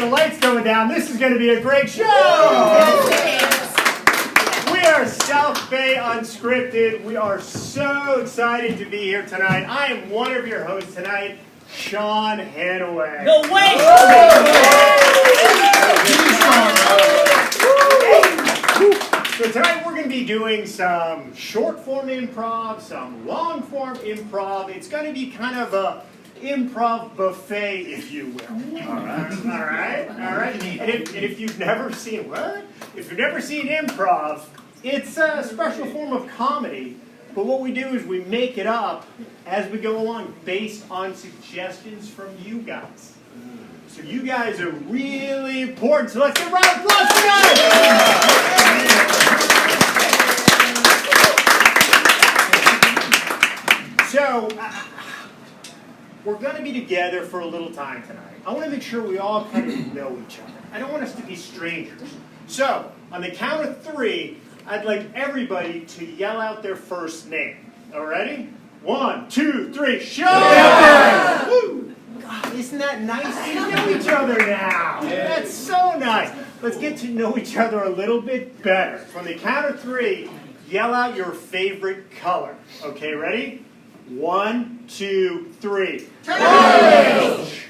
the lights going down. This is going to be a great show. We are South Bay Unscripted. We are so excited to be here tonight. I am one of your hosts tonight, Sean Hanaway. No way! So tonight we're going to be doing some short form improv, some long form improv. It's going to be kind of a improv buffet, if you will. All right. And if you've never seen improv, it's a special form of comedy. But what we do is we make it up as we go along based on suggestions from you guys. So you guys are really important. So let's get a round of applause for guys! So we're going to be together for a little time tonight. I want to make sure we all kind of know each other. I don't want us to be strangers. So on the count of 3, I'd like everybody to yell out their first name. All ready? 1, 2, 3, Sean! Woo! God, isn't that nice? We know each other now. That's so nice. Let's get to know each other a little bit better. From the count of 3, yell out your favorite color. Okay, ready? 1, 2, 3. Orange!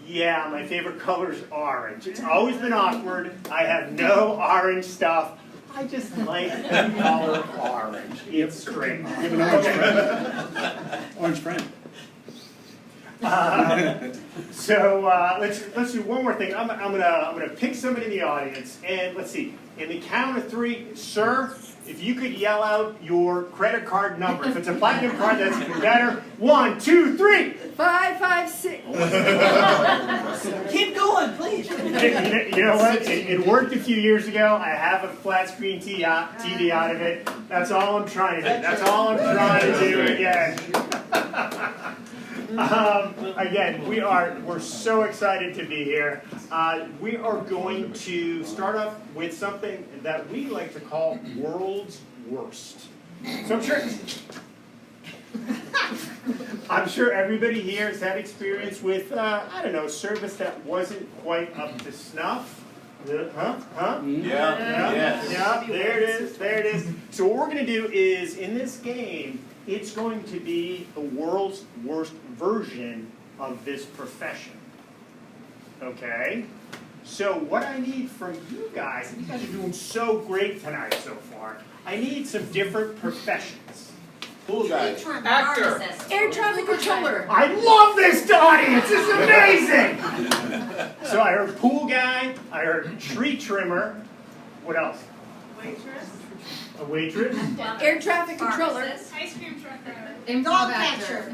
Yeah, my favorite color is orange. It's always been awkward. I have no orange stuff. I just like the color orange. It's great. You have an orange friend. Orange friend. So let's do one more thing. I'm gonna pick somebody in the audience, and let's see. In the count of 3, sir, if you could yell out your credit card number. If it's a platinum card, that's even better. 1, 2, 3. 556. Keep going, please. You know what? It worked a few years ago. I have a flat screen TV out of it. That's all I'm trying to do. That's all I'm trying to do again. Again, we're so excited to be here. We are going to start off with something that we like to call World's Worst. So I'm sure everybody here has had experience with, service that wasn't quite up to snuff. Yeah, there it is. So what we're going to do is, in this game, it's going to be the world's worst version of this profession. Okay? So what I need from you guys, and you guys are doing so great tonight so far, I need some different professions. Cool guy. Actor. Air traffic controller. I love this audience! This is amazing! So I heard pool guy, I heard tree trimmer. What else? Waitress. A waitress? Air traffic controller. Ice cream truck driver. Improv actor.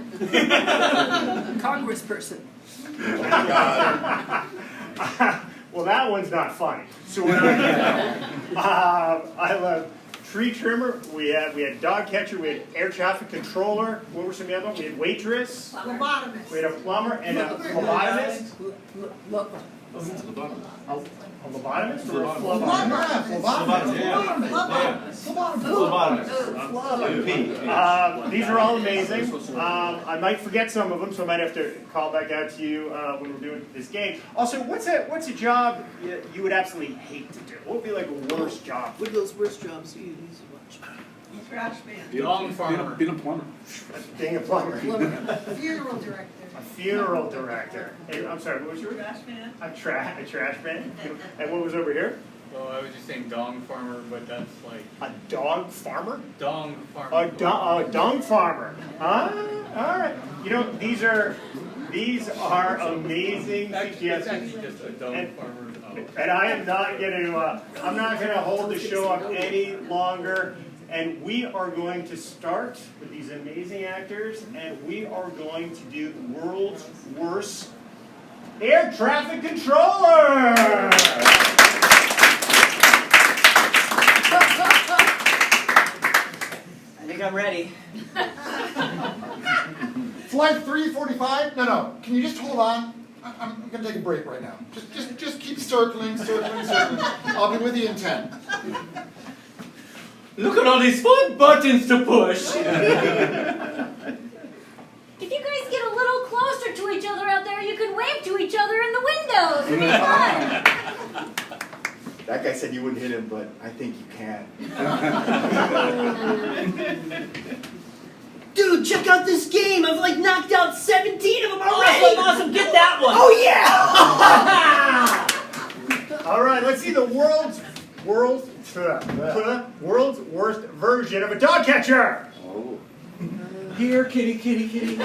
Congressperson. Well, that one's not funny. So what I love tree trimmer. We had dog catcher. We had air traffic controller. What were some of the other ones? We had waitress. Lobotomist. We had a plumber and a lobotomist. A lobotomist or a phlebotomist? These are all amazing. I might forget some of them, so I might have to call back out to you when we're doing this game. Also, what's a job you would absolutely hate to do? What would be like a worst job? What are those worst jobs you use to watch? Trash man. Dog farmer. Being a plumber. Being a plumber. Funeral director. A funeral director. Hey, I'm sorry, what was your? Trash man. A trash man. And what was over here? Well, I was just saying dong farmer, but that's like... A dog farmer? Dong farmer. A dung farmer. Huh? All right. You know, these are amazing It's suggestions. actually just a dong farmer. And I am not going to, I'm not going to hold the show up any longer. And we are going to start with these amazing actors, and we are going to do the world's worst air traffic controller. I think I'm ready. Flight 345? No. Can you just hold on? I'm going to take a break right now. Just keep circling. I'll be with you in 10. Look at all these fun buttons to push. If you guys get a little closer to each other out there, you can wave to each other in the windows. said you wouldn't hit him, but I think you can. Dude, check out this game! I've like knocked out 17 of them already! Awesome, get that one! Oh yeah! All right, let's see the world's worst version of a dog catcher. Oh. Here, kitty, kitty, kitty.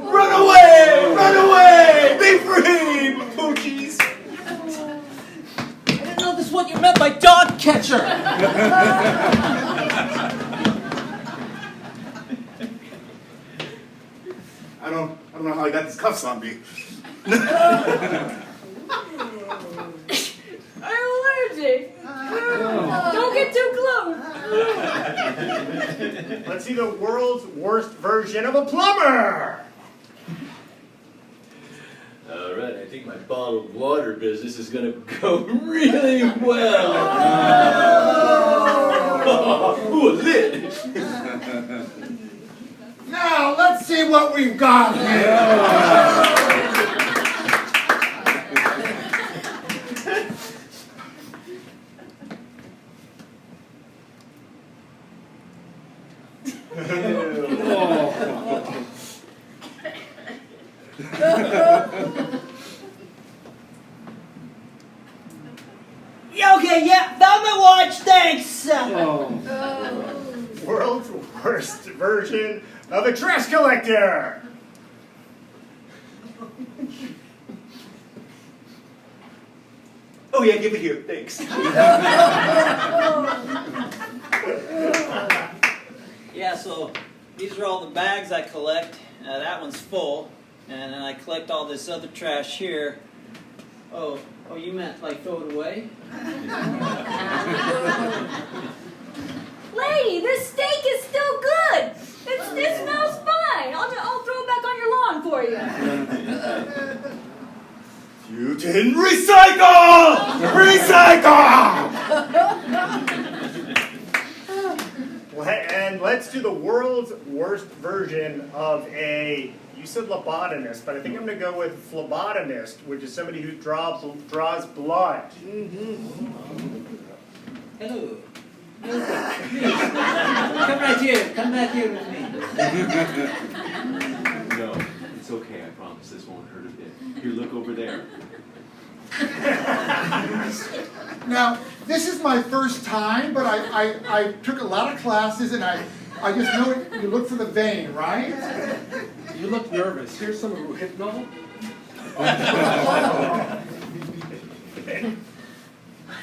Run away! Run away! Be free, poochies! I didn't know this is what you meant by dog catcher! I don't know how I got these cuffs on me. I'm allergic. Don't get too close. Let's see the world's worst version of a plumber. All right, I think my bottled water business is going to go really well. Ooh, a lid. Now, let's see what we've got here. Yeah, okay, yeah, found my watch, thanks! World's worst version of a trash collector. Oh yeah, give it here, thanks. Yeah, so these are all the bags I collect. That one's full. And then I collect all this other trash here. Oh, you meant like throw it away? Lady, this steak is still good. It smells fine. I'll throw it back on your lawn for you. You didn't recycle! Recycle! And let's do the world's worst version of a, you said lobotomist, but I think I'm going to go with phlebotomist, which is somebody who draws blood. Hello. Please. Come right here. Come back here with me. No, it's okay, I promise. This won't hurt a bit. Here, look over there. Now, this is my first time, but I took a lot of classes, and I just know you look for the vein, right? You look nervous. Here's some Hypnol.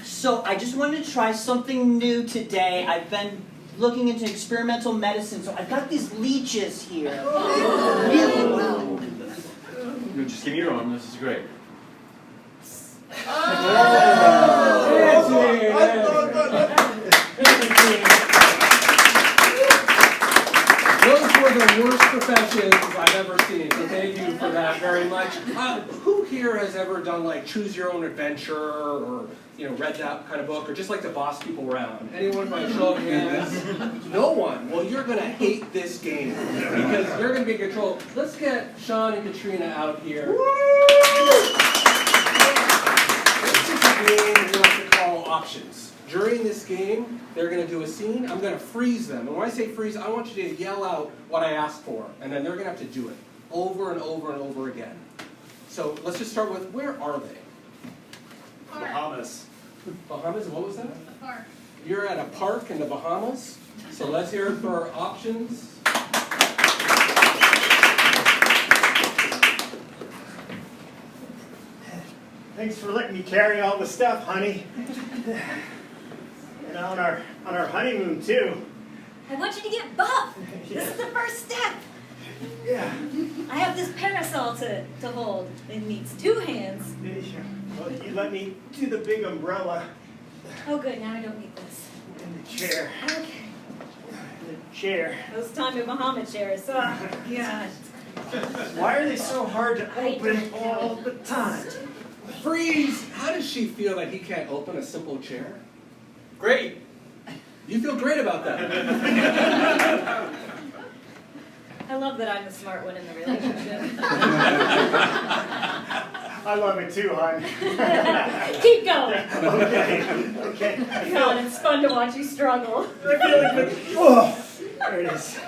So I just wanted to try something new today. I've been looking into experimental medicine, so I've got these leeches here. Really well. No, just give me your arm. This is great. Those were the worst professions I've ever seen, so thank you for that very much. Who here has ever done like Choose Your Own Adventure or read that kind of book, or just like to boss people around? Anyone by show of hands? No one. Well, you're going to hate this game because you're going to be in control. Let's get Sean and Katrina out here. This is a game we like to call options. During this game, they're going to do a scene. I'm going to freeze them. And when I say freeze, I want you to yell out what I asked for. And then they're going to have to do it over and over and over again. So let's just start with, where are they? Bahamas. Bahamas? What was that? The park. You're at a park in the Bahamas. So let's hear it for our options. Thanks for letting me carry all the stuff, honey. And on our honeymoon too. I want you to get buff. This is the first step. Yeah. I have this parasol to hold. It needs 2 hands. Well, you let me do the big umbrella Oh, good. Now I don't need this. and the chair. Okay. The chair. Those Tommy Bahama chairs. Oh, God. Why are they so hard to open all the time? Freeze! How does she feel that he can't open a simple chair? Great. You feel great about that. I love that I'm the smart one in the relationship. I love it too, hon. Keep going. Okay. Come on, it's fun to watch you struggle. I feel like oh, there it is.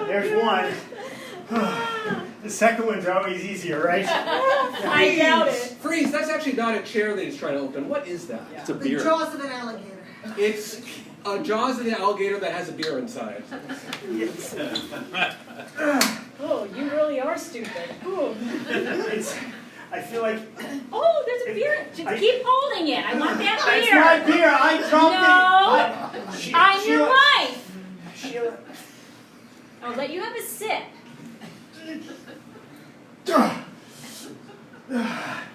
There's one. The second one's always easier, right? I doubt it. Freeze, that's actually not a chair that he's trying to open. What is that? It's a The beer. jaws of an alligator. It's a jaws of the alligator that has a beer inside. Oh, you really are stupid. Ooh. I feel like Oh, there's a beer. Just keep holding it. I want that it's beer. my beer. I dropped it. I'm your wife. Sheila. I'll let you have a sip.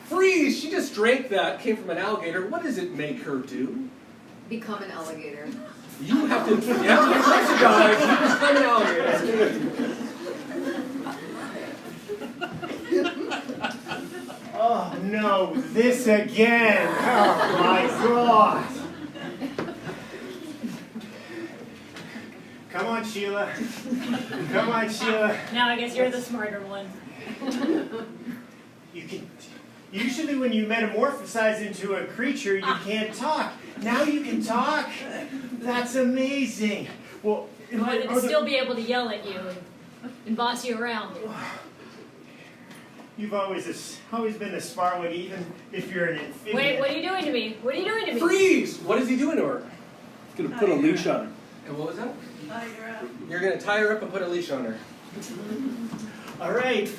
Freeze! She just drank that, came from an alligator. What does it make her do? Become an alligator. You have to exercise. You become an alligator. Oh no, this again. Oh my God. Come on, Sheila. Come on, Sheila. Now I guess you're the smarter one. You can. Usually, when you metamorphosize into a creature, you can't talk. Now you can talk. That's amazing. Well, I'm going to still be able to yell at you and boss you around. You've always been a smart one, even if you're an amphibian. Wait, what are you doing to me? What are you doing to me? Freeze! What is he doing to her? He's gonna put a leash on her. And what was that? Tiger up. You're going to tie her up and put a leash on her. All right.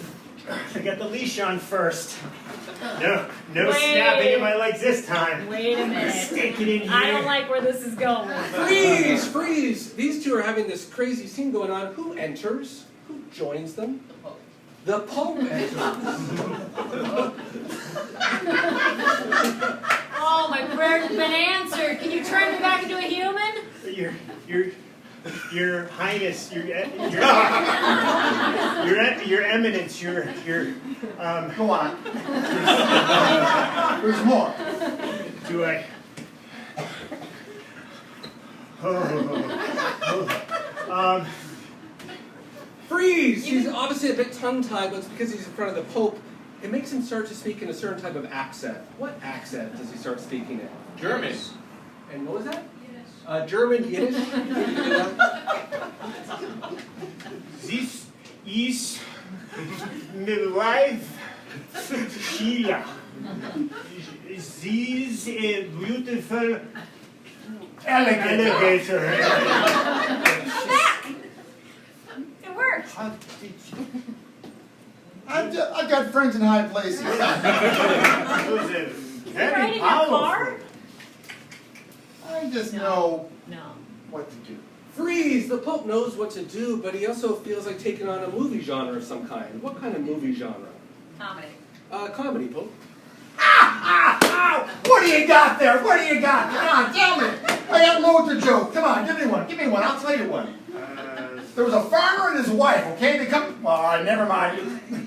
I got the leash on first. No Wait. snapping at my legs this time. Wait a minute. Stick it in here. I don't like where this is going. Freeze! Freeze! These two are having this crazy scene going on. Who enters? Who joins them? The Pope enters. Oh, my prayers have been answered. Can you turn me back into a human? Your Highness, your Eminence, your Go on. There's more. do I? Freeze! He's obviously a bit tongue-tied, but it's because he's in front of the Pope. It makes him start to speak in a certain type of accent. What accent does he start speaking in? German. And what was that? German, Yiddish? This is my wife, Sheila. This is a beautiful alligator. I'm back. It worked. I've got friends in high places. It was a Is that right very in your car? powerful. I just know No. what to do. Freeze! The Pope knows what to do, but he also feels like taking on a movie genre of some kind. What kind of movie genre? Comedy. Comedy, Pope. What do you got there? What do you got? Come on, tell me. I got loads of jokes. Come on, give me one. Give me one. I'll tell you one. There was a farmer and his wife, okay? They come. Well, never mind.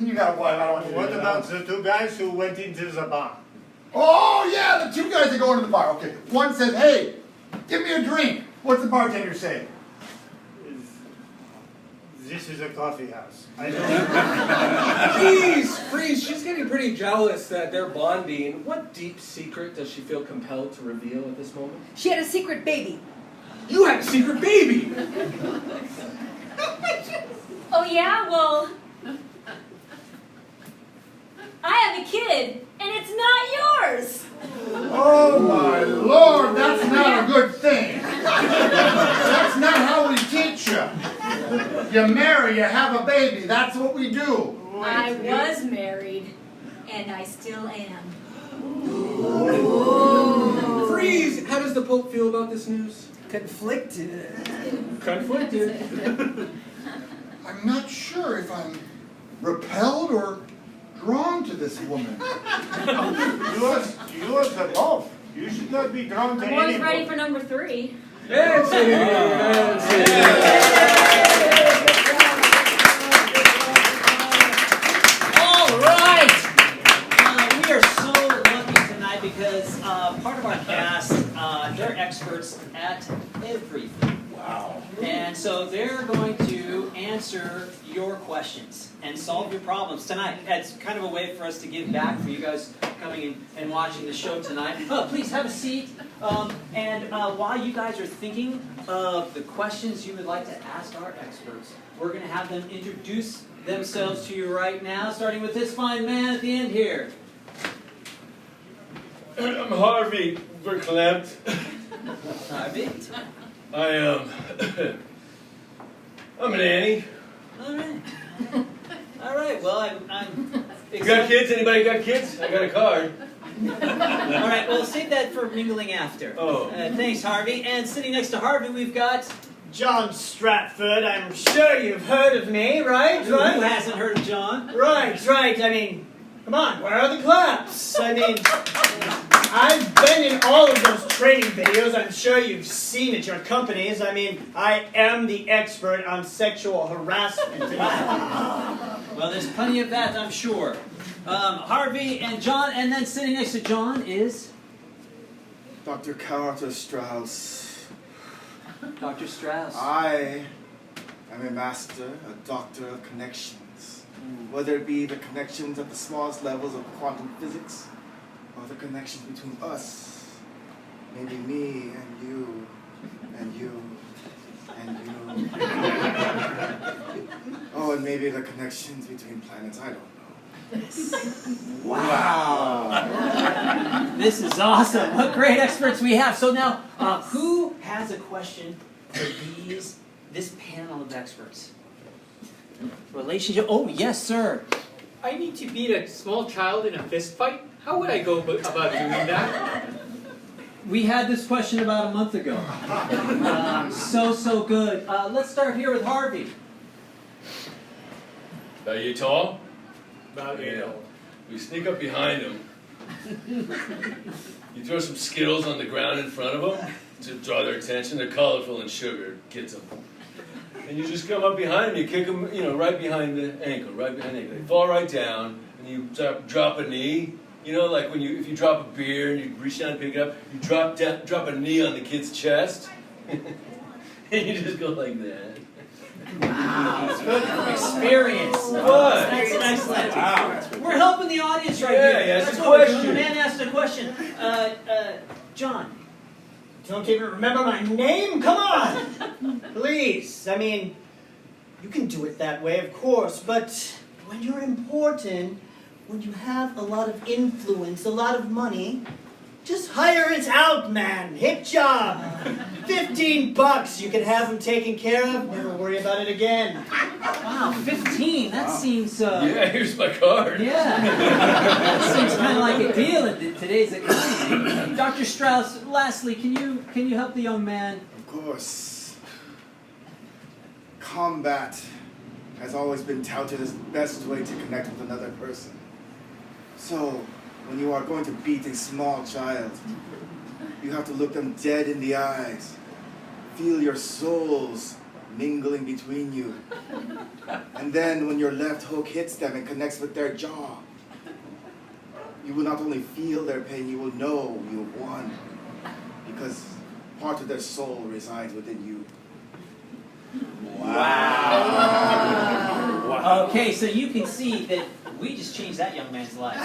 You got a wife. I don't want you to What do about that. the two guys who went into the bar? Oh, yeah, the two guys that go into the bar. Okay. One says, hey, give me a drink. What's the bartender say? This is a coffee house. I don't. Freeze! She's getting pretty jealous that they're bonding. What deep secret does she feel compelled to reveal at this moment? She had a secret baby. You had a secret baby! Oh, yeah? Well, I have a kid, and it's not yours. Oh, my Lord, that's not a good thing. That's not how we teach you. You marry, you have a baby. That's what we do. I was married, and I still am. Freeze! How does the Pope feel about this news? Conflicted. Conflicted. I'm not sure if I'm repelled or drawn to this woman. You are the Pope. You should not be drawn to I'm always any ready Pope. for number 3. All right. We are so lucky tonight because part of our cast, they're experts at everything. Wow. And so they're going to answer your questions and solve your problems tonight. It's kind of a way for us to give back for you guys coming in and watching the show tonight. Please have a seat. And while you guys are thinking of the questions you would like to ask our experts, we're going to have them introduce themselves to you right now, starting with this fine man at the end here. I'm Harvey Verklempt. Harvey. I am. I'm an Annie. All right. All right. Well, I'm You got kids? Anybody got kids? I got a card. All right. Well, save that for mingling after. Oh. Thanks, Harvey. And sitting next to Harvey, we've got John Stratford, I'm sure you've heard of me, right? who hasn't heard of John? Right. I mean, come on, where are the claps? I mean, I've been in all of those training videos. I'm sure you've seen at your companies. I mean, I am the expert on sexual harassment. Well, there's plenty of that, I'm sure. Harvey and John, and then sitting next to John is Dr. Carter Strauss. Dr. Strauss. I am a master, a doctor of connections. Whether it be the connections at the smallest levels of quantum physics, or the connections between us, maybe me and you, and you, and you. Oh, and maybe the connections between planets, I don't know. Wow. This is awesome. What great experts we have. So now, who has a question for this panel of experts? Relationship. Oh, yes, sir. I need to beat a small child in a fist fight? How would I go about doing that? We had this question about a month ago. So good. Let's start here with Harvey. Are you tall? About Yeah. We sneak up behind him. You throw some Skittles on the ground in front of them to draw their attention. They're colorful and sugar gets them. And you just come up behind them, you kick them, right behind the ankle, right behind the ankle. They fall right down, and you drop a knee. Like if you drop a beer and you reach down and pick it up, you drop a knee on the kid's chest, and you just go like that. Wow, it's good from experience. What? That's excellent. Wow. We're helping the audience right Yeah, here. yeah, That's it's a what we're doing. question. The man asked a question. John. Don't even remember my name? Come on! Please, I mean, you can do it that way, of course, but when you're important, when you have a lot of influence, a lot of money, just hire it out, man. Hit job. $15, you can have him taken care of, never worry about it again. Wow, 15. That seems. Yeah, here's my card. Yeah. That seems kind of like a deal in today's economy. Dr. Strauss, lastly, can you help the young man? Of course. Combat has always been touted as the best way to connect with another person. So, when you are going to beat a small child, you have to look them dead in the eyes. Feel your souls mingling between you. And then when your left hook hits them and connects with their jaw, you will not only feel their pain, you will know you have won. Because part of their soul resides within you. Wow. Okay, so you can see that we just changed that young man's life.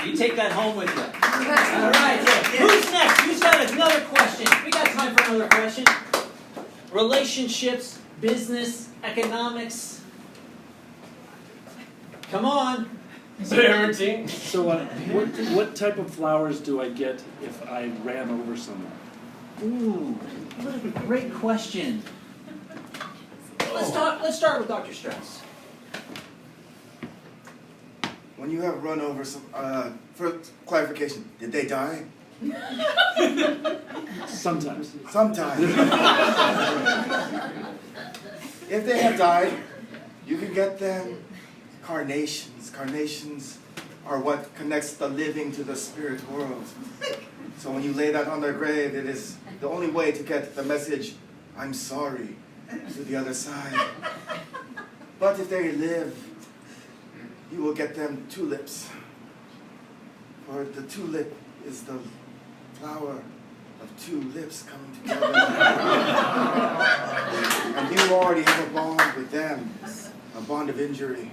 You take that home with you. All right, so who's next? Who's got another question? We got time for another question. Relationships, business, economics. Come on. Parenting. So what type of flowers do I get if I ran over someone? Ooh, what a great question. Let's start with Dr. Strauss. When you have run over some, for clarification, did they die? Sometimes. Sometimes. If they have died, you can get them carnations. Carnations are what connects the living to the spirit world. So when you lay that on their grave, it is the only way to get the message, I'm sorry, to the other side. But if they live, you will get them tulips. For the tulip is the flower of two lips coming together. And you already have a bond with them, a bond of injury.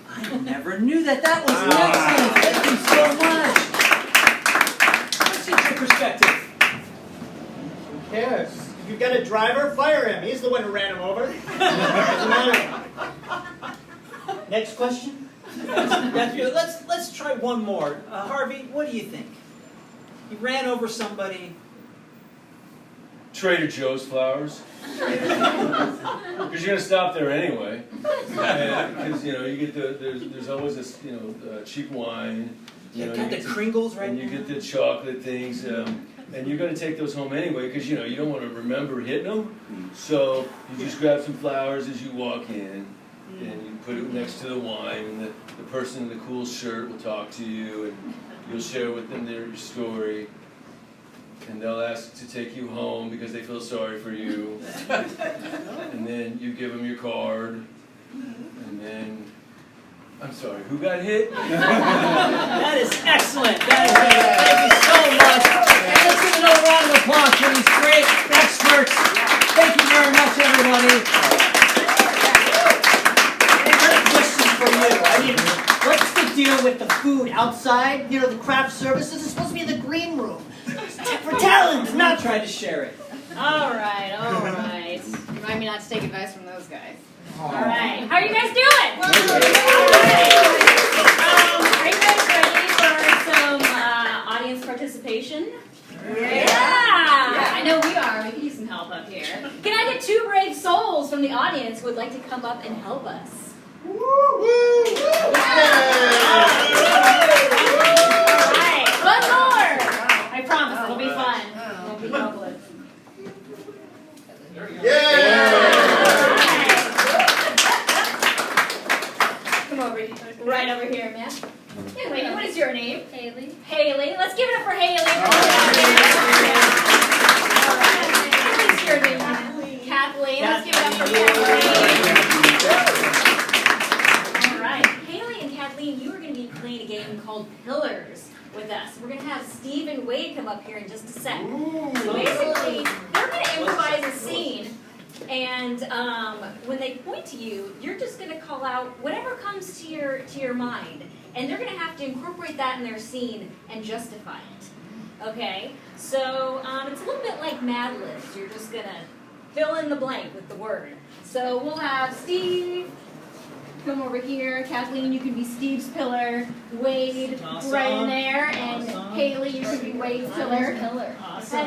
I never knew that. That was excellent. Thank you so much. Let's see your perspective. Who cares? If you've got a driver, fire him. He's the one who ran him over. Doesn't matter. Next question? That's good. Let's try one more. Harvey, what do you think? You ran over somebody. Trader Joe's flowers. Because you're gonna stop there anyway. Because you get there's always this cheap wine. You got the Kringles right and you now. get the chocolate things, and you're gonna take those home anyway because you don't want to remember hitting them. So you just grab some flowers as you walk in, and you put it next to the wine, and the person in the cool shirt will talk to you, and you'll share with them your story. And they'll ask to take you home because they feel sorry for you. And then you give them your card. And then, I'm sorry, who got hit? That is excellent. That is great. Thank you so much. And let's give another round of applause for these great experts. Thank you very much, everybody. Another question for you. What's the deal with the food outside? The craft services is supposed to be in the green room. For talent, not try to share it. All right. Remind me not to take advice from those guys. All right. How are you guys doing? All right. Are you guys ready for some audience participation? Yeah. I know we are. We could use some help up here. Can I get two brave souls from the audience who would like to come up and help us? All right. One more. I promise it'll be fun. It'll be hopeless. Come over here. Right over here, man. Hey, wait, what is your name? Haley. Haley. Let's give it up for Haley. All right. What is your name? Kathleen. Let's give it up for Kathleen. All right. Haley and Kathleen, you are going to be playing a game called Pillars with us. We're going to have Steve and Wade come up here in just a sec. So basically, they're going to improvise a scene. And when they point to you, you're just going to call out whatever comes to your mind. And they're going to have to incorporate that in their scene and justify it. Okay? So it's a little bit like Mad Libs. You're just going to fill in the blank with the word. So we'll have Steve come over here. Kathleen, you can be Steve's pillar. Wade, right in there. And Haley, you can be Wade's pillar. Awesome.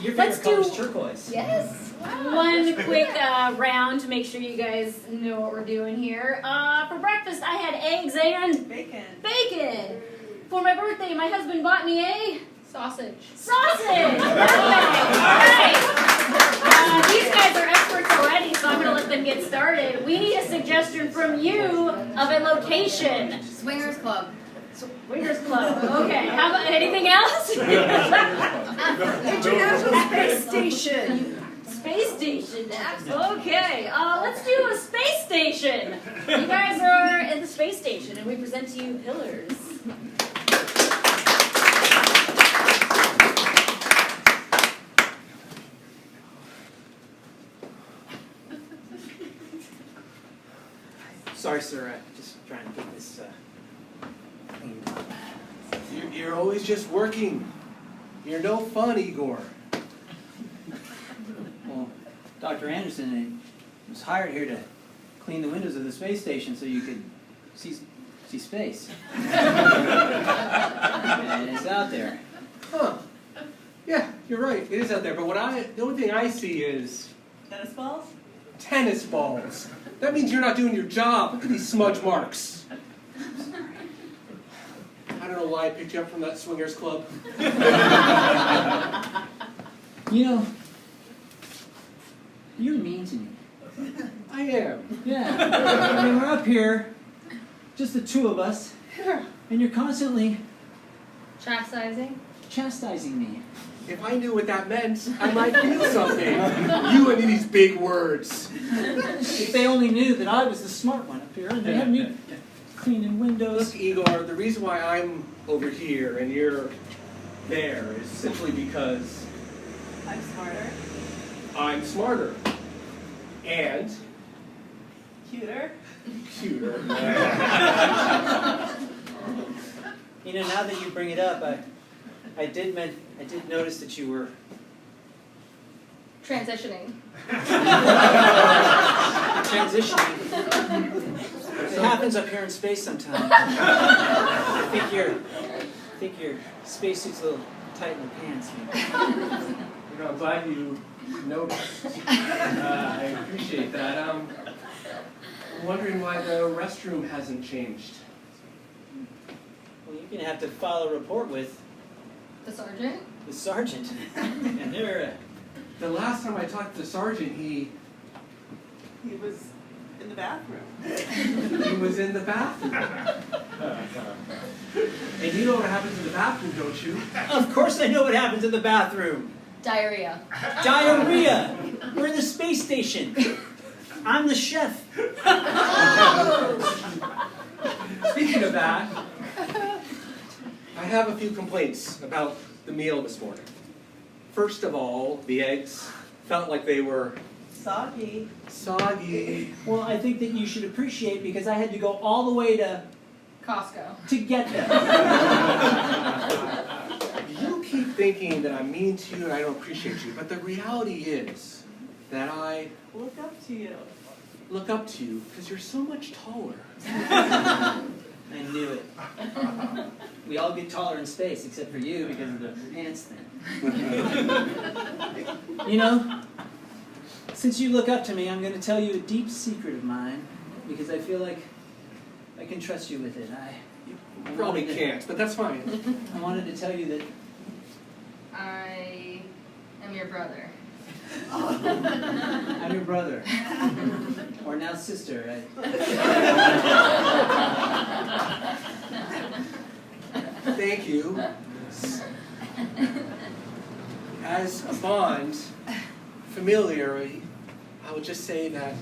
Your Let's favorite color is do- turquoise. Yes. One quick round to make sure you guys know what we're doing here. For breakfast, I had eggs and bacon. For my birthday, my husband bought me a sausage. Perfect. All right. These guys are experts already, so I'm going to let them get started. We need a suggestion from you of a location. Swingers Club. Swingers Club. Okay. How about anything else? International Space Station. Space station. Okay. Let's do a space station. You guys are at the space station, and we present to you Pillars. Sorry, sir. I'm just trying to get this cleaned up. You're always just working. You're no fun, Igor. Well, Dr. Anderson was hired here to clean the windows of the space station so you could see space. And it's out there. Huh. Yeah, you're right. It is out there. But the only thing I see is Tennis balls? tennis balls. That means you're not doing your job. Look at these smudge marks. I don't know why I picked you up from that swingers club. You're mean to me. I am. Yeah. I mean, we're up here, just the two of us, and you're constantly chastising me. If I knew what that meant, I might feel something. You and these big words. If they only knew that I was the smart one up here, and they had me cleaning windows. Look, Igor, the reason why I'm over here and you're there is simply because I'm smarter. I'm smarter. And Cuter. cuter. You know, now that you bring it up, I did notice that you were Transitioning. transitioning. It happens up here in space sometimes. I think your spacesuit's a little tight in the pants. You know, I'm glad you noticed. I appreciate that. I'm wondering why the restroom hasn't changed. Well, you're gonna have to file a report with The sergeant? the sergeant. And they're The last time I talked to the sergeant, he was in the bathroom. was in the bathroom. And you know what happens in the bathroom, don't you? Of course I know what happens in the bathroom. Diarrhea. Diarrhea. We're in the space station. I'm the chef. Speaking of that, I have a few complaints about the meal this morning. First of all, the eggs felt like they were Soggy. soggy. Well, I think that you should appreciate because I had to go all the way to Costco. get them. You keep thinking that I'm mean to you and I don't appreciate you, but the reality is that I Look up to you. look up to you because you're so much taller. I knew it. We all get taller in space except for you because of the pants thing. You know, since you look up to me, I'm going to tell you a deep secret of mine because I feel like I can trust you with it. You probably can't, but that's fine. I wanted to tell you that I am your brother. I'm your brother. Or now sister. Thank you. As a bond, familiarly, I would just say that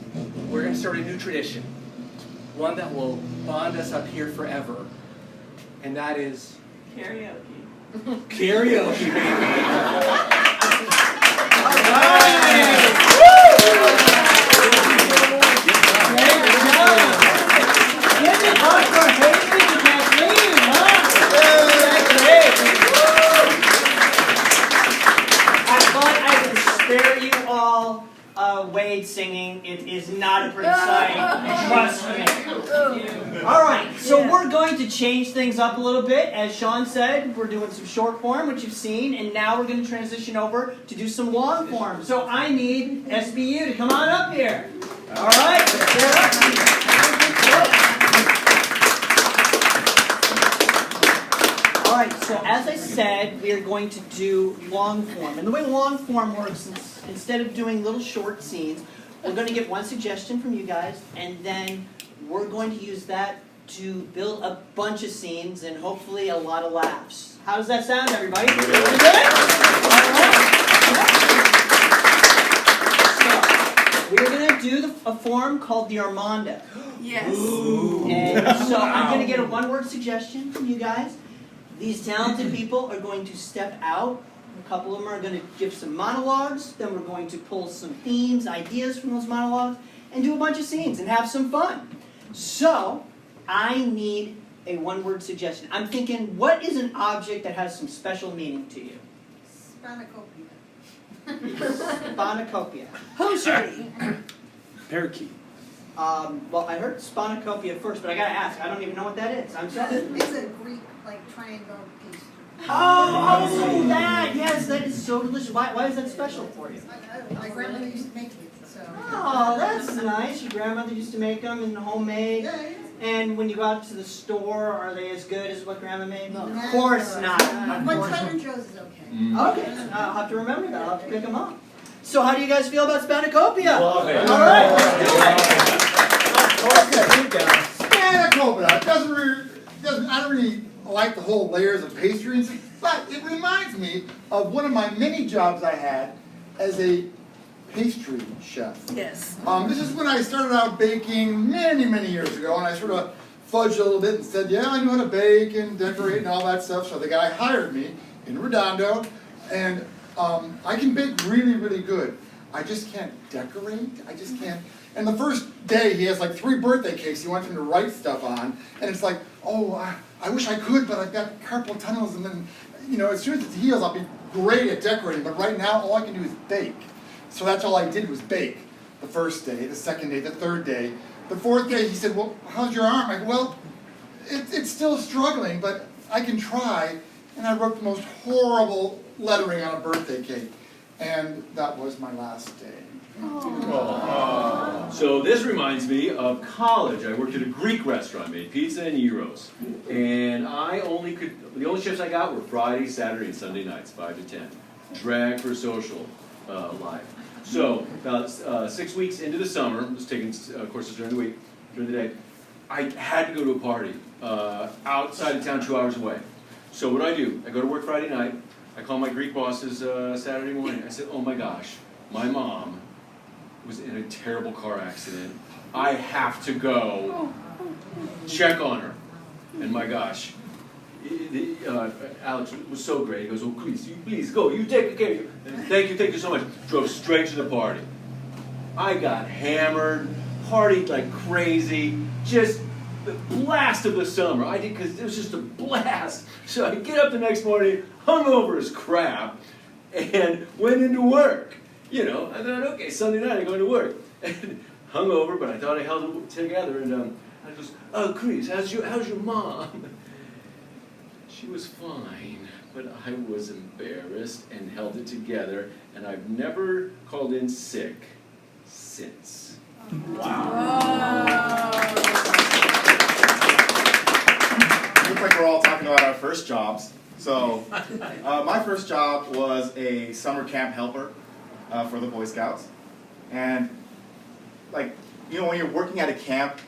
we're going to start a new tradition. One that will bond us up here forever. And that is Karaoke. karaoke, baby. Give it up for Haley and Kathleen, huh? I thought I would spare you all Wade singing. It is not a pretty sight. Trust me. All right, so we're going to change things up a little bit. As Sean said, we're doing some short form, which you've seen, and now we're going to transition over to do some long form. So I need SBU to come on up here. All right, All right, so as I said, we are going to do long form. And the way long form works, instead of doing little short scenes, we're going to get one suggestion from you guys, and then we're going to use that to build a bunch of scenes and hopefully a lot of laughs. How does that sound, everybody? Really good? All right. So, we're going to do a form called the Armando. Yes. And so I'm going to get a one-word suggestion from you guys. These talented people are going to step out. A couple of them are going to give some monologues. Then we're going to pull some themes, ideas from those monologues, and do a bunch of scenes and have some fun. So, I need a one-word suggestion. I'm thinking, what is an object that has some special meaning to you? Spanakopia. Who's ready? Parakeet. Well, I heard spanakopia first, but I gotta ask. I don't even know what that is. I'm sorry. It's a Greek, triangle piece. Oh, that! Yes, that is so delicious. Why is that special for you? My grandmother used to make it, so. Oh, that's nice. Your grandmother used to make them and homemade. Yeah, And when you go out to the store, are they as good as what Grandma made? No. Of course not. Of But course not. Trader Joe's is okay. Okay, I'll have to remember that. I'll have to pick them up. So how do you guys feel about Spanakopia? Love it. All right, let's do it. Spanakopia. I don't really like the whole layers of pastries, but it reminds me of one of my many jobs I had as a pastry chef. Yes. This is when I started out baking many, many years ago, and I sort of fudged a little bit and said, yeah, I know how to bake and decorate and all that stuff. So the guy hired me in Redondo, and I can bake really, really good. I just can't decorate. I just can't. And the first day, he has like 3 birthday cakes he wants him to write stuff on. And it's like, oh, I wish I could, but I've got carpal tunnels. And then, you know, as soon as it heals, I'll be great at decorating. But right now, all I can do is bake. So that's all I did was bake. The first day, the second day, the third day. The fourth day, he said, well, how's your arm? I go, well, it's still struggling, but I can try. And I wrote the most horrible lettering on a birthday cake. And that was my last day. So this reminds me of college. I worked at a Greek restaurant, made pizza and gyros. And the only shifts I got were Friday, Saturday, and Sunday nights, 5 to 10. Drag for social life. So about 6 weeks into the summer, I was taking courses during the week, during the day, I had to go to a party outside of town 2 hours away. So what do? I go to work Friday night. I call my Greek bosses Saturday morning. I said, oh my gosh, my mom was in a terrible car accident. I have to go check on her. And my gosh, Alex was so great. He goes, oh please go, you take care of you. And thank you so much. Drove straight to the party. I got hammered, partied like crazy, just the blast of the summer. I did, because it was just a blast. So I get up the next morning, hungover as crap, and went into work. You know, I thought, okay, Sunday night I'm going to work. And hungover, but I thought I held it together. And I goes, oh, Chris, how's your mom? She was fine, but I was embarrassed and held it together, and I've never called in sick since. Wow. Looks like we're all talking about our first jobs. So, my first job was a summer camp helper for the Boy Scouts. And, like, you know, when you're working at a camp,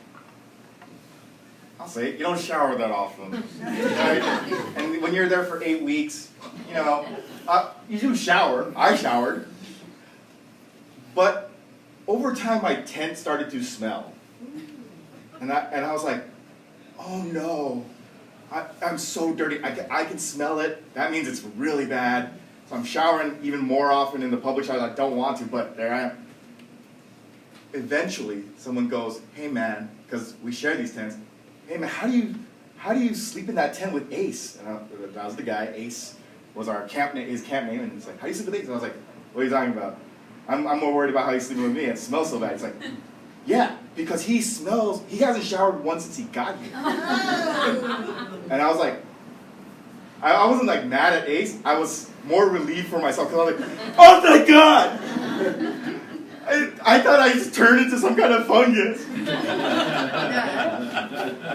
I'll say it, you don't shower that often. Right? And when you're there for 8 weeks, you know, you do shower. I showered. But over time, my tent started to smell. And I was like, oh no, I'm so dirty. I can smell it. That means it's really bad. So I'm showering even more often in the public shower. I don't want to, but there I am. Eventually, someone goes, hey man, because we share these tents, hey man, how do you sleep in that tent with Ace? And that was the guy. Ace was his camp name, and he's like, how do you sleep with Ace? And I was like, what are you talking about? I'm more worried about how he's sleeping with me. It smells so bad. He's like, yeah, because he hasn't showered once since he got here. And I was like, I wasn't like mad at Ace. I was more relieved for myself because I was like, oh thank God! I thought I just turned into some kind of fungus.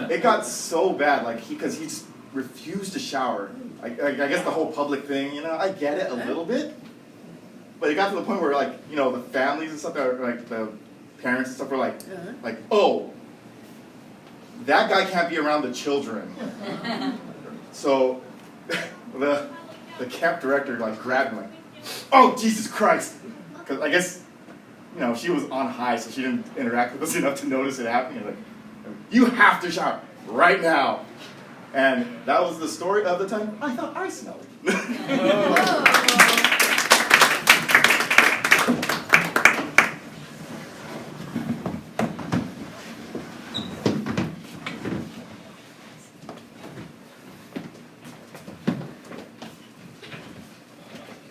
It got so bad, like because he just refused to shower. I guess the whole public thing, you know, I get it a little bit, but it got to the point where, like, you know, the families and stuff, like the parents and stuff were like, oh, that guy can't be around the children. So the camp director like grabbed me, like, oh Jesus Christ, because I guess, you know, she was on high, so she didn't interact with us enough to notice it happening. Like, you have to shower right now. And that was the story of the time I thought I smelled.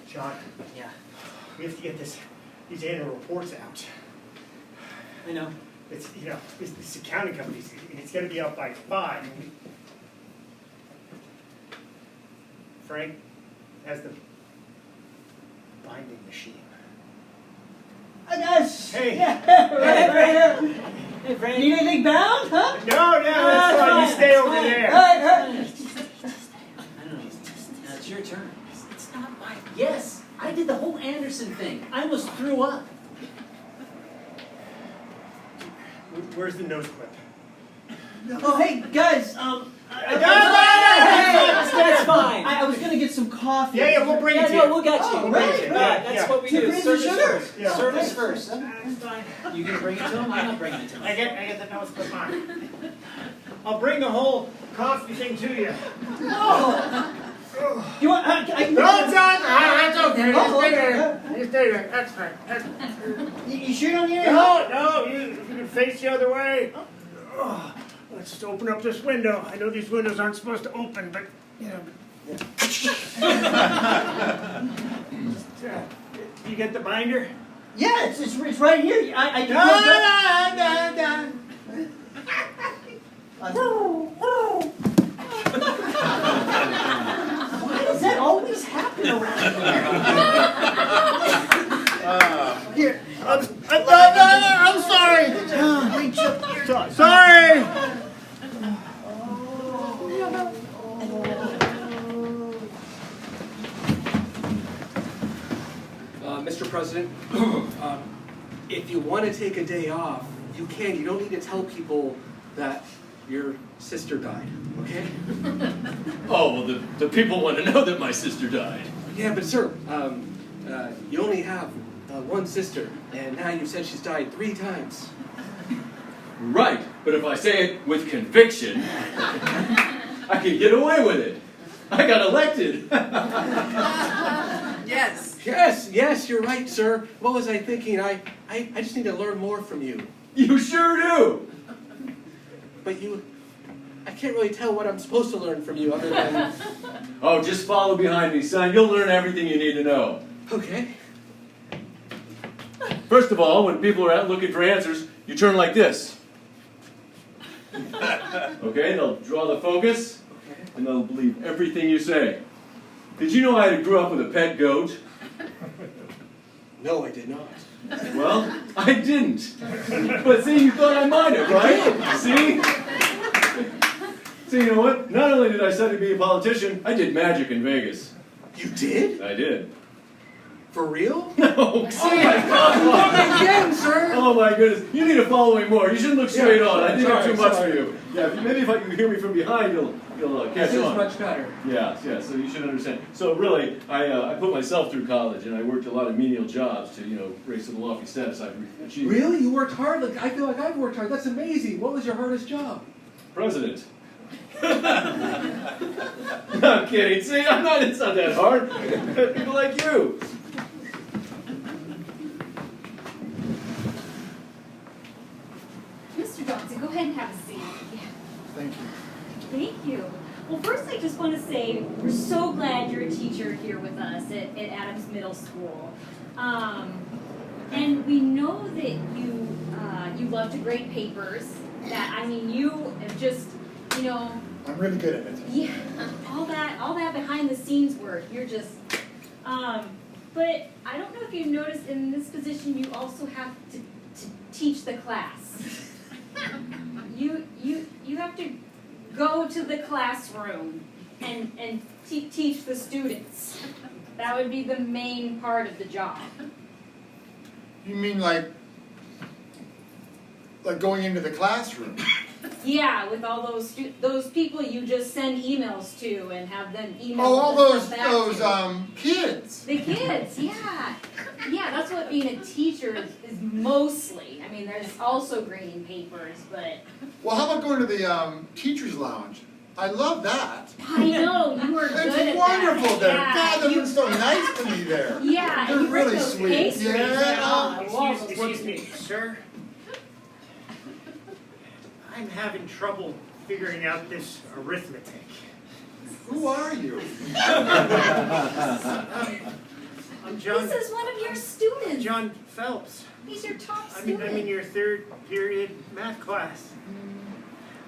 John. Yeah, We have to get these annual reports out. I know. It's, you know, it's accounting companies. It's going to be out by 5. Frank has the binding machine. Hi guys. Hey. Hey, Frank. Need anything bound, huh? No, that's fine. You stay over there. I don't know. Now it's your turn. It's not my. Yes, I did the whole Anderson thing. I almost threw up. Where's the nose clip? Oh hey guys, That's fine. I was gonna get some coffee. Yeah, we'll bring it to you. We'll get you. Oh, We'll bring right, it to you. right. That's what we 2 do. grams of Service sugar. first. Yeah. Service first. That's fine. You gonna bring it to him? I'm not bringing it to him. I get the nose clip on. I'll bring the whole coffee thing to you. You want? I can. No, John. That's okay. okay, Oh, stay okay. there. You stay there. That's fine. That's You sure don't hear? No, you can face the other way. Oh, let's just open up this window. I know these windows aren't supposed to open, but you know. You get the binder? Yeah, it's right here. I can Why does that always happen around here? Here, I'm sorry. Sorry. Mr. President, if you want to take a day off, you can. You don't need to tell people that your sister died, okay? Oh, well, the people want to know that my sister died. Yeah, but sir, you only have one sister, and now you've said she's died 3 times. Right, but if I say it with conviction, I can get away with it. I got elected. Yes, you're right, sir. What was I thinking? I just need to learn more from you. You sure do. But I can't really tell what I'm supposed to learn from you other than... Oh, just follow behind me, son. You'll learn everything you need to know. Okay. First of all, when people are out looking for answers, you turn like this. Okay, they'll draw the focus, and they'll believe everything you say. Did you know I grew up with a pet goat? No, I did not. Well, I didn't. But see, you thought I might have, right? See? See, you know what? Not only did I study to be a politician, I did magic in Vegas. You did? I did. For real? No, see? Oh my God! Again, sir! Oh my goodness. You need to follow me more. You shouldn't look straight on. I did sorry, too much sorry. for you. Yeah, maybe if you hear me from behind, you'll catch This is on. much better. Yeah, so you should understand. So really, I put myself through college, and I worked a lot of menial jobs to, raise to the lofty status I've achieved. Really? You worked hard? Like, I feel like I've worked hard. That's amazing. What was your hardest job? President. I'm kidding. See, it's not that hard. People like you. Mr. Johnson, go ahead and have a seat. Thank you. Thank you. Well, first I just want to say we're so glad you're a teacher here with us at Adams Middle School. And we know that you love to grade papers. You have just, I'm really good at it. yeah, all that behind the scenes work. You're just, but I don't know if you've noticed in this position you also have to teach the class. You have to go to the classroom and teach the students. That would be the main part of the job. You mean like going into the classroom? Yeah, with all those people you just send emails to and have them email. Oh, all the those stuff back to. kids. The kids, yeah. Yeah, that's what being a teacher is mostly. I mean, there's also grading papers, but... Well, how about going to the teacher's lounge? I love that. I know, you were good at that. It's wonderful there. Yeah, God, everyone's so nice to me there. Yeah, They're and you bring really those sweet. pastries. Yeah. Excuse me, sir. I'm having trouble figuring out this arithmetic. Who are you? I'm John. This is one of your students. John Phelps. He's your top I'm student. in your 3rd period math class.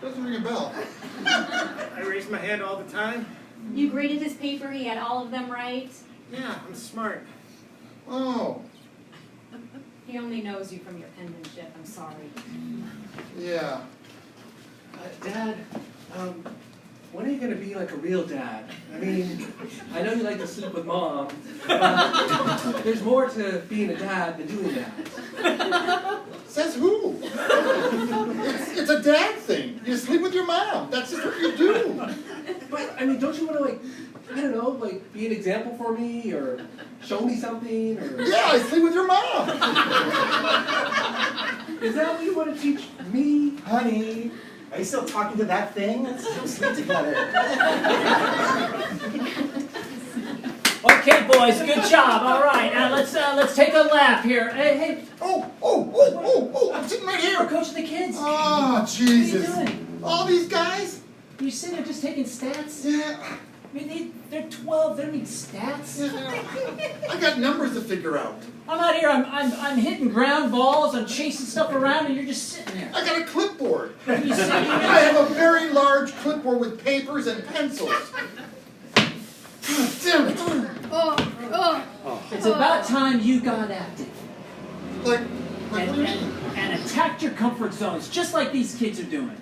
Doesn't ring a bell. I raise my hand all the time. You graded his paper, he had all of them right. Yeah, I'm smart. Oh, He only knows you from your penmanship, I'm sorry. yeah. Dad, when are you going to be like a real dad? I mean, I know you like to sleep with Mom, but there's more to being a dad than doing that. Says who? It's a dad thing. You sleep with your mom. That's just what you do. But, I mean, don't you want to, be an example for me, or show me something, or... Yeah, I sleep with your mom. Is that what you want to teach me? Honey, are you still talking to that thing? Let's go sleep together. Okay, boys, good job. All right, now let's take a lap here. Hey, I'm sitting right we're here. coaching the kids. Oh, Jesus. What are you doing? All these guys? You sitting there just taking stats? Yeah. I mean, they're 12. They don't need stats. I got numbers to figure out. I'm out here. I'm hitting ground balls. I'm chasing stuff around, and you're just sitting there. I got a clipboard. What are you sitting I there? have a very large clipboard with papers and pencils. God damn it. It's about time you got active Like what do you mean? and attacked your comfort zones, just like these kids are doing.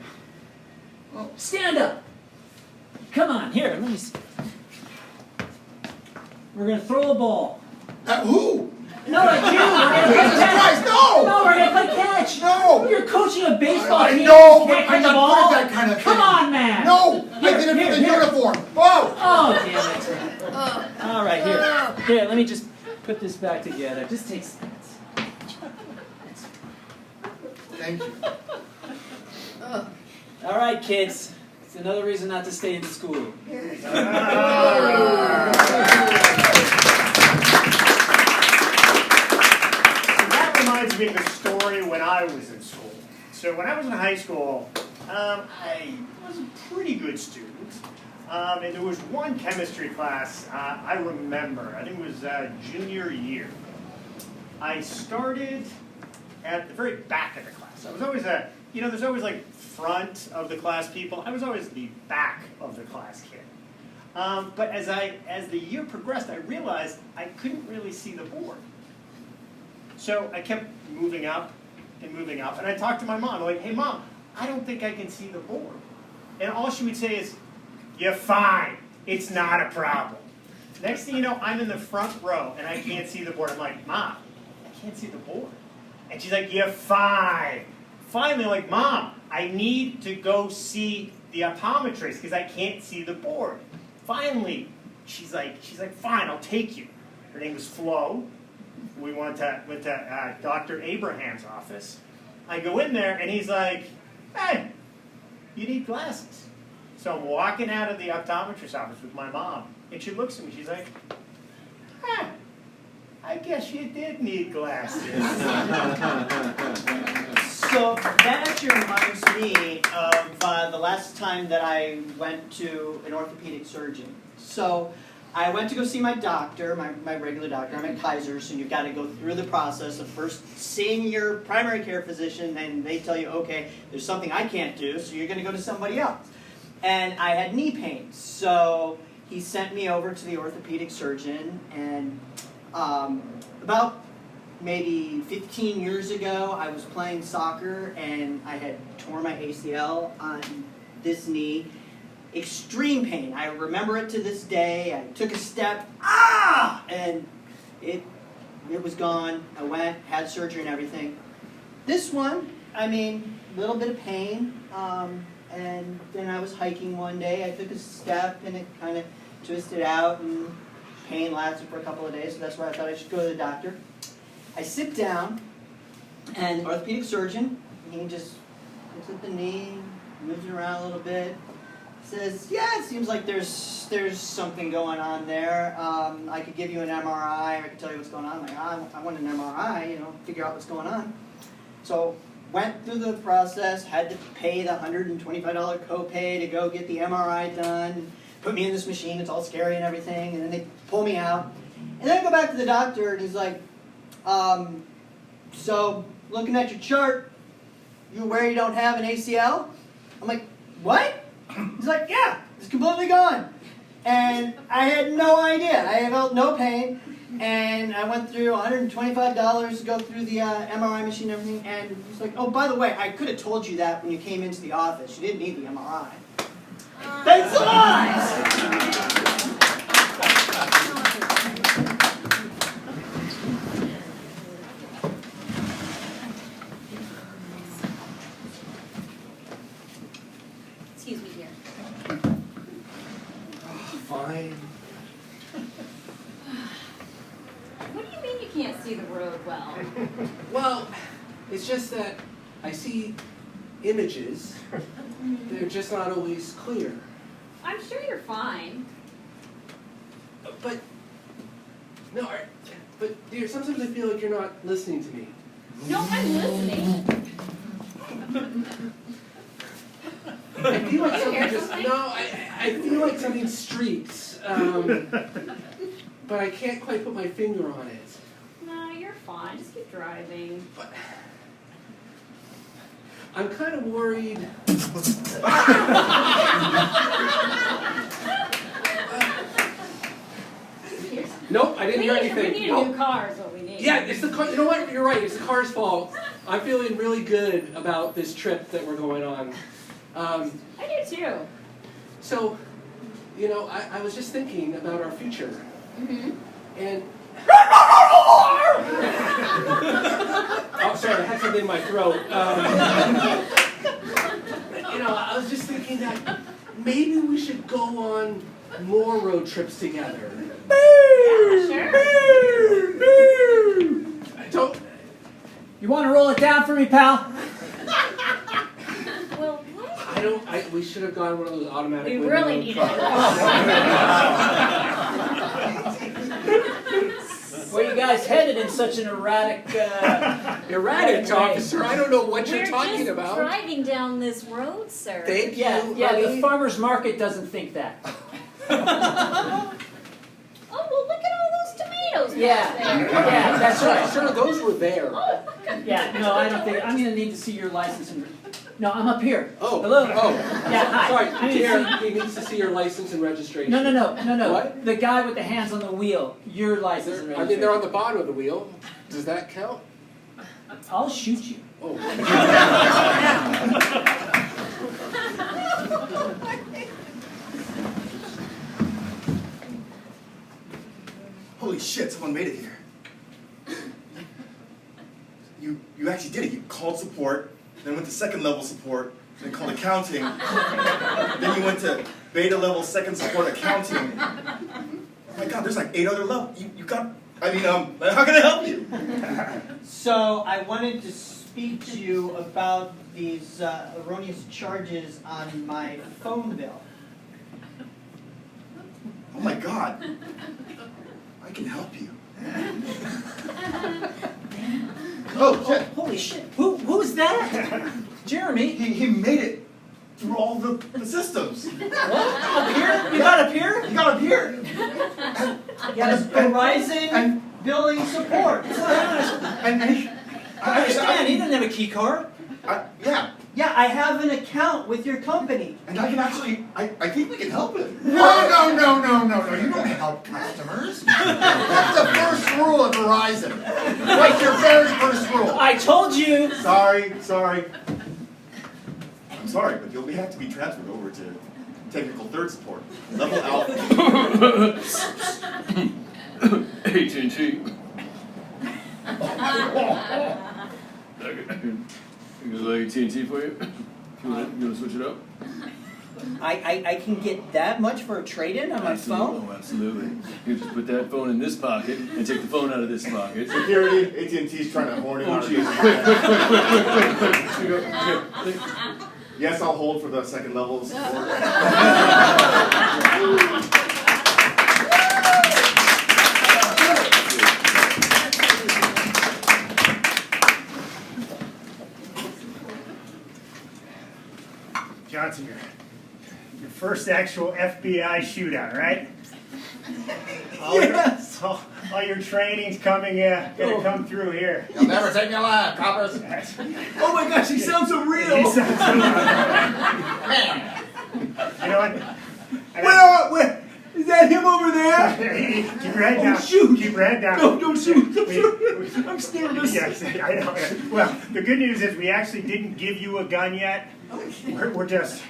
Oh. Stand up. Come on, here. Let me see. We're gonna throw a ball. At who? No, at you. We're gonna play Jesus catch. Christ, no! No, we're gonna play catch. No! You're coaching a baseball I team. know, You but can't I'm catch a not ball. good at that kind of thing. Come on, man. No! I Here, did it here, for the here. uniform. Whoa! Oh, damn it. All right, here. Here, let me just put this back together. Just take stats. Thank you. All right, kids. It's another reason not to stay in school. That reminds me of a story when I was in school. So when I was in high school, I was a pretty good student. And there was one chemistry class I remember. I think it was junior year. I started at the very back of the class. I was always there's always like front of the class people. I was always the back of the class kid. But as the year progressed, I realized I couldn't really see the board. So I kept moving up, and I talked to my mom, like, hey Mom, I don't think I can see the board. And all she would say is, you're fine, it's not a problem. Next thing you know, I'm in the front row, and I can't see the board. I'm like, Mom, I can't see the board. And she's like, you're fine. Finally, I'm like, Mom, I need to go see the optometrist, because I can't see the board. Finally, she's like, fine, I'll take you. Her name was Flo. We went to Dr. Abraham's office. I go in there, and he's like, hey, you need glasses. So I'm walking out of the optometrist's office with my mom, and she looks at me, she's like, I guess you did need glasses. So that actually reminds me of the last time that I went to an orthopedic surgeon. So I went to go see my doctor, my regular doctor. I'm at Kaiser's, and you've got to go through the process of first seeing your primary care physician, and they tell you, okay, there's something I can't do, so you're going to go to somebody else. And I had knee pain, so he sent me over to the orthopedic surgeon, and about maybe 15 years ago, I was playing soccer, and I had torn my ACL on this knee. Extreme pain. I remember it to this day. I took a step, and it was gone. I went, had surgery and everything. This one, I mean, a little bit of pain, and then I was hiking one day. I took a step, and it kind of twisted out, and pain lasted for a couple of days, so that's why I thought I should go to the doctor. I sit down, and the orthopedic surgeon, he just looks at the knee, moves it around a little bit, says, yeah, it seems like there's something going on there. I could give you an MRI, or I could tell you what's going on. I'm like, I want an MRI, figure out what's going on. So went through the process, had to pay the $125 copay to go get the MRI done, put me in this machine, it's all scary and everything, and then they pull me out. And then I go back to the doctor, and he's like, so looking at your chart, you aware you don't have an ACL? I'm like, what? He's like, yeah, it's completely gone. And I had no idea. I felt no pain. And I went through $125 to go through the MRI machine and everything. And he's like, oh, by the way, I could have told you that when you came into the office. You didn't need the MRI. Thanks a lot! Excuse me, dear. Fine. What do you mean you can't see the road well? Well, it's just that I see images. They're just not always clear. I'm sure you're fine. But No, but dear, sometimes I feel like you're not listening to me. No, I'm listening. I feel like You something hear just something? no. I feel like something streaks, but I can't quite put my finger on it. No, you're fine. Just keep driving. But I'm kind of worried. Nope, I didn't hear anything. We need Nope. a new car is what we need. Yeah, it's the car. You know what? You're right. It's the car's fault. I'm feeling really good about this trip that we're going on. I do too. So, you know, I was just thinking about our future, and oh, sorry, I had something in my throat. You know, I was just thinking that maybe we should go on more road trips together. Yeah, sure. Don't. You want to roll it down for me, pal? Well, what? I don't. We should have gone one of those automatic. We window really need cars. Where you guys headed in such an erratic Erratic, way? officer. I don't know what you're We're talking just about. driving down this road, sir. Thank Yeah, you. yeah, the honey. farmer's market doesn't think that. Oh, well, look at all those tomatoes Yeah, back there. yeah, that's right. Sir, those were there. Oh, look at Yeah, no, I don't think, I'm gonna need to see your license and, no, I'm up here. Oh. Hello? Oh. Yeah, hi. Sorry, I need to dear, see- he needs to see your license and registration. No. What? The guy with the hands on the wheel, your license and I registration. mean, they're on the bottom of the wheel. Does that count? I'll shoot you. Oh. Holy shit, someone made it here. You actually did it. You called support, then went to second level support, then called accounting, then you went to beta level second support accounting. Oh my god, there's like 8 other levels. You got, I mean, how can I help you? So I wanted to speak to you about these erroneous charges on my phone bill. Oh my god. I can help you. Oh shit. Holy shit, who's that? Jeremy? He made it through all the systems. What? Up here? You got up here? He got up here. Yes, Verizon billing support. And I understand, he doesn't have a key card. yeah. Yeah, I have an account with your company. And I can actually, I think we can help him. No, you don't help customers. That's the first rule of Verizon. Like your very first rule. I told you! Sorry. I'm sorry, but you'll have to be transferred over to technical third support. Level Alpha. AT&T. You like AT&T for you? You wanna switch it up? I can get that much for a trade-in on my phone? Oh, absolutely. You just put that phone in this pocket and take the phone out of this pocket. Security, AT&T's trying to horn in Oh, on jeez. you. Yes, I'll hold for the second level of support. Johnson, your first actual FBI shootout, right? Yes. All your training's coming, gonna come through here. You'll never take me alive, coppers. Oh my gosh, he sounds so real. He sounds so- Man. You know what? Where? Is that him over there? Keep your head down. Shoot. Keep your head down. No, don't shoot. We- I'm nervous. Yes, I know. Well, the good news is we actually didn't give you a gun yet. We're just,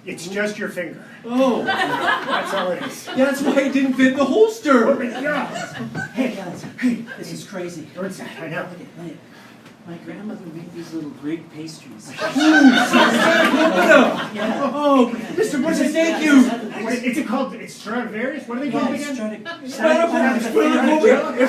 it's just your finger. Oh, That's all it is. that's why it didn't fit the holster. Yeah. Hey guys, hey, this is crazy. Don't say, I know. Look at. My grandmother made these little Greek pastries. Yeah. Yeah. Oh, Mr. Mercer, thank you. What is it called? It's Stradivarius? What are they called again? It's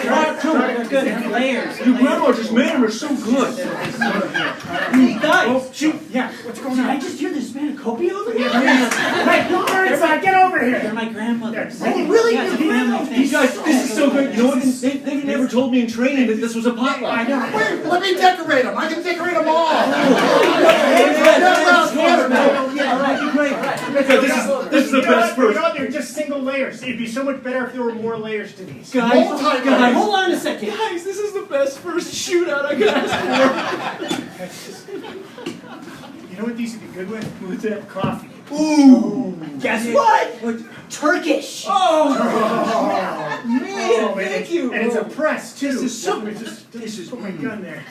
hot too. They're good. They're layers. Your grandma just made them. They're so good. Hey guys. Oh, shoot. Yeah, what's going Did I on? just hear this man a copy over here? Hey, Burnside, get over They're here. my grandmother. Okay. Oh, really? Yeah, it's a family thing. You guys, this is so great. You know what? They've never told me in training that this was a potluck. I know. Wait, let me decorate them. I can decorate them all. This is the best You first. know, they're just single layers. It'd be so much better if there were more layers to these. Guys, Hold on a second. guys, this is the best first shootout I could ask You know what these would be good with? What's that? Coffee. Guess what? Turkish. Oh, man, man. thank you. And it's a press too. This is so- This is put my gun there.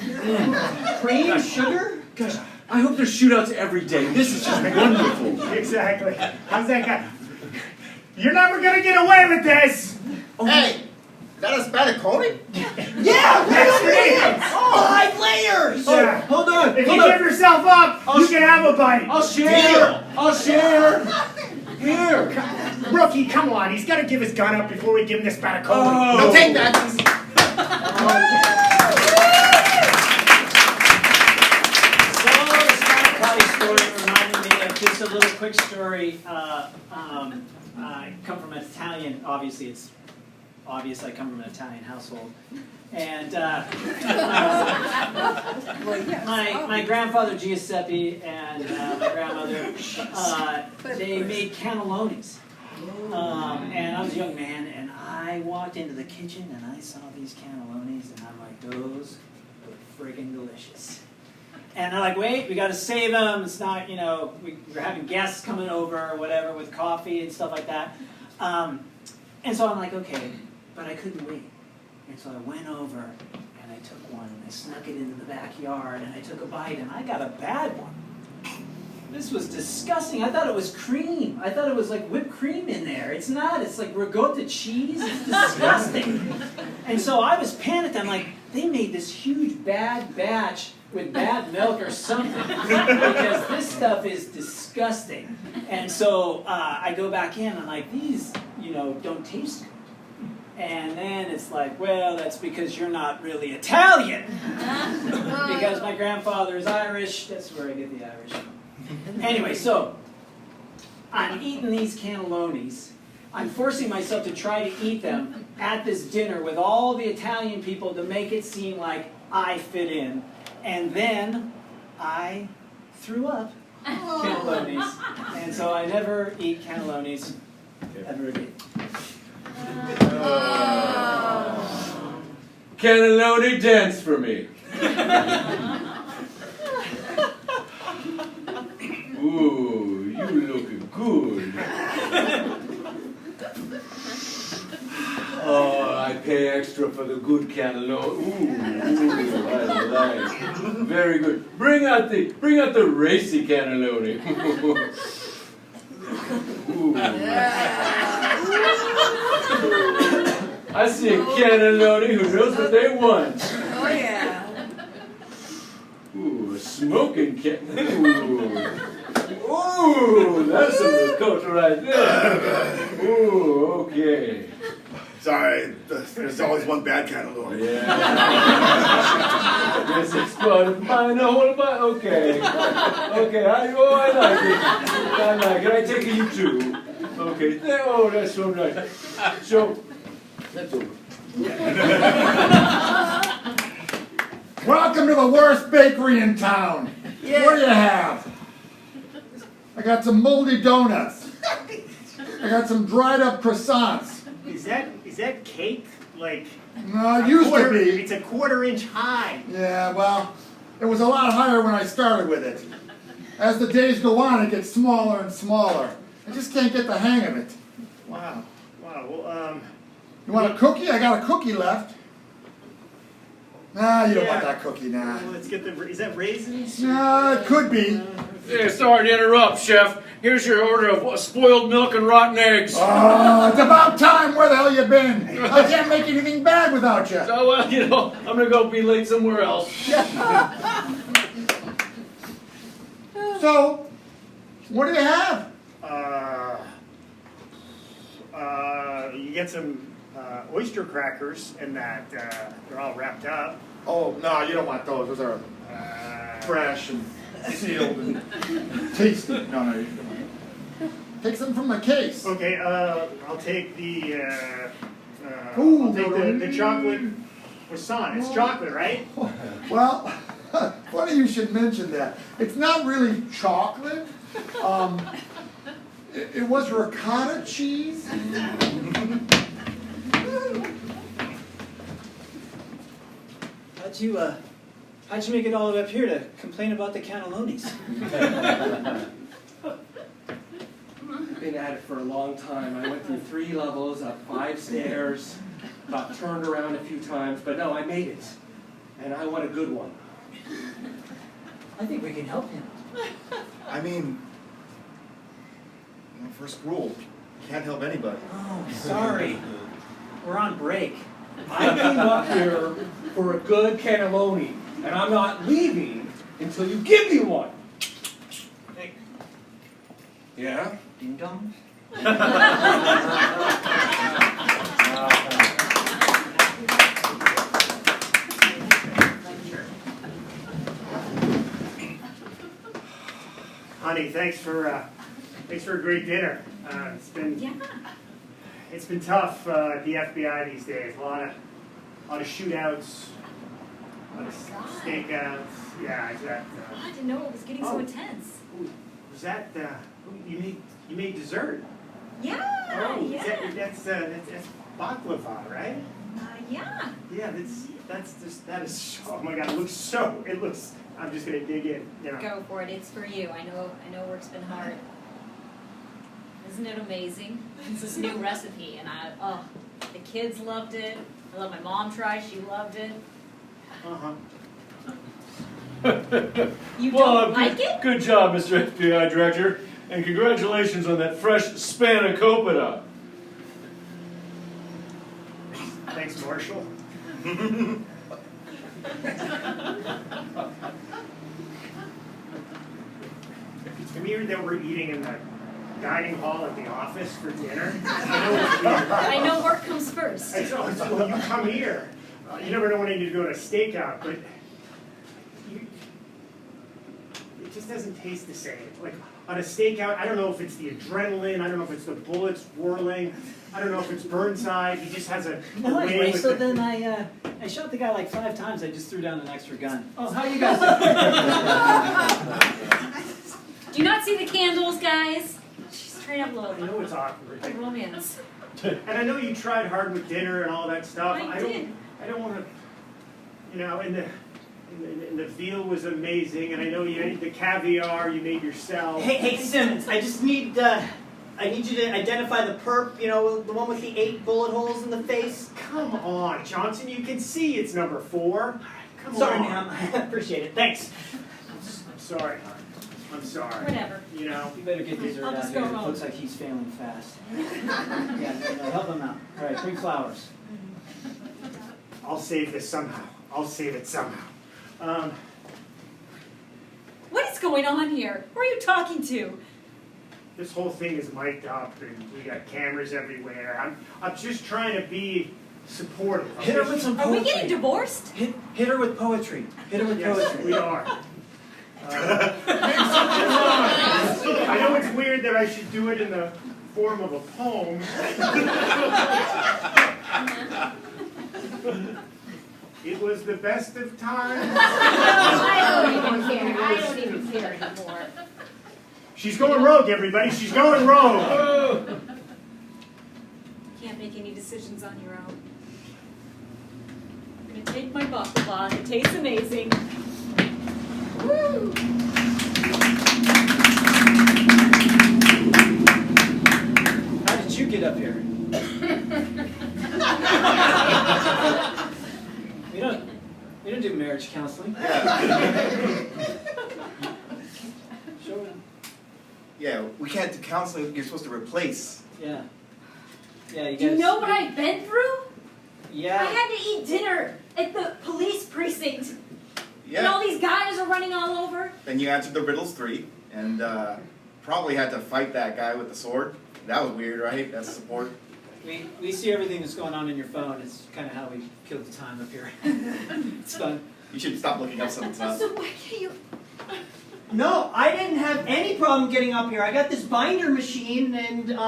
Cream, sugar. Gosh, I hope there's shootouts every day. This is just wonderful. Exactly. How's that guy? You're never gonna get away with this. Hey, is that a spatacone? Yeah, That's it. 5 layers. Yeah. Hold on, If hold you on. give yourself up, you can have a bite. I'll share. I'll share. Here. Rookie, come on. He's got to give his gun up before we give him this spatacone. Oh. No, take that. So the Sky Potty story reminded me of just a little quick story. I come from an Italian, obviously it's obvious I come from an Italian household. And my grandfather Giuseppe and my grandmother, they made cannellonis. And I was a young man, and I walked into the kitchen and I saw these cannellonis, and I'm like, those are friggin' delicious. And they're like, wait, we got to save them. It's not, we're having guests coming over or whatever with coffee and stuff like that. And so I'm like, okay, but I couldn't wait. And so I went over and I took one and I snuck it into the backyard and I took a bite and I got a bad one. This was disgusting. I thought it was cream. I thought it was like whipped cream in there. It's not. It's like ricotta cheese. It's disgusting. And so I was panicked. I'm like, they made this huge bad batch with bad milk or something because this stuff is disgusting. And so I go back in and I'm like, these, don't taste good. And then it's like, well, that's because you're not really Italian. Because my grandfather is Irish. That's where I get the Irish from. Anyway, so I'm eating these cannellonis. I'm forcing myself to try to eat them at this dinner with all the Italian people to make it seem like I fit in. And then I threw up cannellonis. And so I never eat cannellonis ever again. Cannelloni, dance for me. Ooh, you looking good. Oh, I pay extra for the good cannelloni. Ooh, I like. Very good. Bring out the racy cannelloni. Ooh. I see a cannelloni who knows what they want. Oh, yeah. Ooh, a smoking can. Ooh, that's some ricotta right there. Ooh, okay. Sorry, there's always one bad cannelloni. Yeah. Yes, it's part of mine. No, what about? Okay. Okay, I like it. I like it. I take it you too. Okay. Oh, that's so nice. So, that's over. Welcome to the worst bakery in town. What do you have? I got some moldy donuts. I got some dried up croissants. Is that cake? Like, No, it used to be. It's a 1/4 inch high. Yeah, well, it was a lot higher when I started with it. As the days go on, it gets smaller and smaller. I just can't get the hang of it. Wow. Well, You want a cookie? I got a cookie left. Nah, you don't Yeah. want that cookie, nah. let's get is that raisins? No, it could be. Yeah, sorry to interrupt, Chef. Here's your order of spoiled milk and rotten eggs. Oh, it's about time. Where the hell you been? I can't make anything bad without you. So, well, I'm gonna go be late somewhere else. So, what do you have? You get some oyster crackers and that they're all wrapped up. Oh, no, you don't want those. Those are fresh and sealed and tasty. No, you don't want them. Take some from my case. Okay, I'll take the, Ooh, I'll take no. the chocolate croissant. It's chocolate, right? Well, funny you should mention that. It's not really chocolate. It was ricotta cheese. How'd you make it all the way up here to complain about the cannellonis? Been at it for a long time. I went through 3 levels, up 5 stairs, got turned around a few times, but no, I made it. And I want a good one. I think we can help him. I mean, first rule, can't help anybody. Oh, sorry. We're on break. I came up here for a good cannelloni, and I'm not leaving until you give me one. Hey. Yeah? Ding dong. Honey, thanks for a great dinner. It's been tough at the FBI these days. A lot of shootouts, a lot of stakeouts. Yeah, is that? I didn't know it was getting so intense. Was that? You made dessert? Yeah, yeah. That's baklava, right? Yeah. Yeah, that is. Oh my God! It looks. I'm just gonna dig in. You know. Go for it. It's for you. I know work's been hard. Isn't it amazing? It's this new recipe, and the kids loved it. I let my mom try. She loved it. You don't like it? Good job, Mr. FBI Director, and congratulations on that fresh spanakopita. Thanks, Marshall. It's weird that we're eating in the dining hall at the office for dinner. I know it's weird. I know work comes first. Well, you come here. You never know when you need to go to a stakeout, but it just doesn't taste the same. Like on a stakeout, I don't know if it's the adrenaline, I don't know if it's the bullets whirling, I don't know if it's Burnside. He just has a No, way anyway, with so the- then I shot the guy like 5 times. I just threw down an extra gun. Oh, how you guys doing? Do you not see the candles, guys? She's trying up a little I know it's awkward. like romance. And I know you tried hard with dinner and all that stuff. I did. I don't want to, and the veal was amazing, and I know you ate the caviar you made yourself. Hey, Simmons, I just need, I need you to identify the perp, the one with the 8 bullet holes in the face. Come on, Johnson, you can see it's number 4. Come Sorry, on. ma'am. I appreciate it. Thanks. I'm sorry, hon. I'm sorry. Whatever. You better get dessert I'll out just here. go It home. looks like he's failing fast. Yeah, help him out. All right, bring flowers. I'll save this somehow. I'll save it somehow. What is going on here? Who are you talking to? This whole thing is mic'd up, and we got cameras everywhere. I'm just trying to be supportive. Hit her with some Are poetry. we getting divorced? Hit her with poetry. Hit her with Yes, poetry. we are. I know it's weird that I should do it in the form of a poem. It was the best of times. I don't even care anymore. She's going rogue, everybody. She's going rogue. Can't make any decisions on your own. I'm gonna take my baklava. It tastes amazing. Woo! How did you get up here? We don't do marriage counseling. Show him. Yeah, we can't do counseling. You're supposed to replace. Yeah. Yeah, you Do you guys. know what I've been through? Yeah. I had to eat dinner at the police precinct. And all Yeah. these guys are running all over. Then you answered the riddles 3, and probably had to fight that guy with the sword. That was weird, right? That's support. We see everything that's going on in your phone. It's kind of how we kill the time up here. It's fun. You should stop looking up something. So why can't you... No, I didn't have any problem getting up here. I got this binder machine and, Again?